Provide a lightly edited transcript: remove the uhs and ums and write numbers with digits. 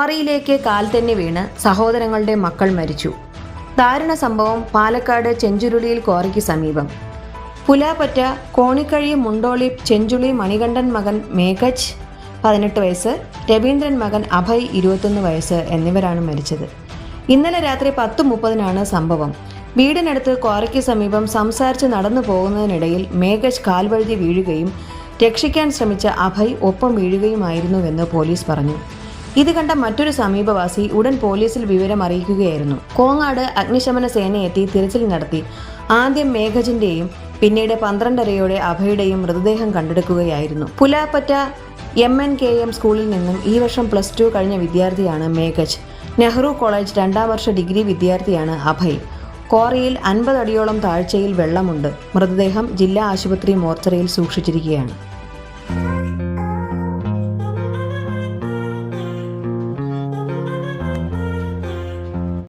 ക്വാറിയിലേക്ക് കാൽ തന്നെ വീണ് സഹോദരങ്ങളുടെ മക്കൾ മരിച്ചു. ദാരുണ സംഭവം പാലക്കാട് ചെഞ്ചുരുളിയിൽ ക്വാറിക്ക് സമീപം. പുലാപ്പറ്റ കോണിക്കഴി മുണ്ടോളി ചെഞ്ചുളി മണികണ്ഠൻ മകൻ മേഘജ് 18 വയസ്സ്, രവീന്ദ്രൻ മകൻ അഭയ് 21 വയസ്സ് എന്നിവരാണ് മരിച്ചത്. ഇന്നലെ രാത്രി 10:30 സംഭവം. വീടിനടുത്ത് ക്വാറിക്ക് സമീപം സംസാരിച്ച് നടന്നു പോകുന്നതിനിടയിൽ മേഘജ് കാൽവഴുതി വീഴുകയും രക്ഷിക്കാൻ ശ്രമിച്ച അഭയ് ഒപ്പം വീഴുകയുമായിരുന്നുവെന്ന് പോലീസ് പറഞ്ഞു. ഇത് കണ്ട മറ്റൊരു സമീപവാസി ഉടൻ പോലീസിൽ വിവരം അറിയിക്കുകയായിരുന്നു. കോങ്ങാട് അഗ്നിശമന സേനയെത്തി തിരച്ചിൽ നടത്തി. ആദ്യം മേഘജിന്റെയും പിന്നീട് 12:30 അഭയുടെയും മൃതദേഹം കണ്ടെടുക്കുകയായിരുന്നു. പുലാപ്പറ്റ MNKM സ്കൂളിൽ നിന്നും ഈ വർഷം +2 കഴിഞ്ഞ വിദ്യാർത്ഥിയാണ് മേഘജ്. നെഹ്റു കോളേജ് 2ാം വർഷ ഡിഗ്രി വിദ്യാർത്ഥിയാണ് അഭയ്. ക്വാറിയിൽ 50 അടിയോളം താഴ്ചയിൽ വെള്ളമുണ്ട്. മൃതദേഹം ജില്ലാ ആശുപത്രി മോർച്ചറിയിൽ സൂക്ഷിച്ചിരിക്കുകയാണ്.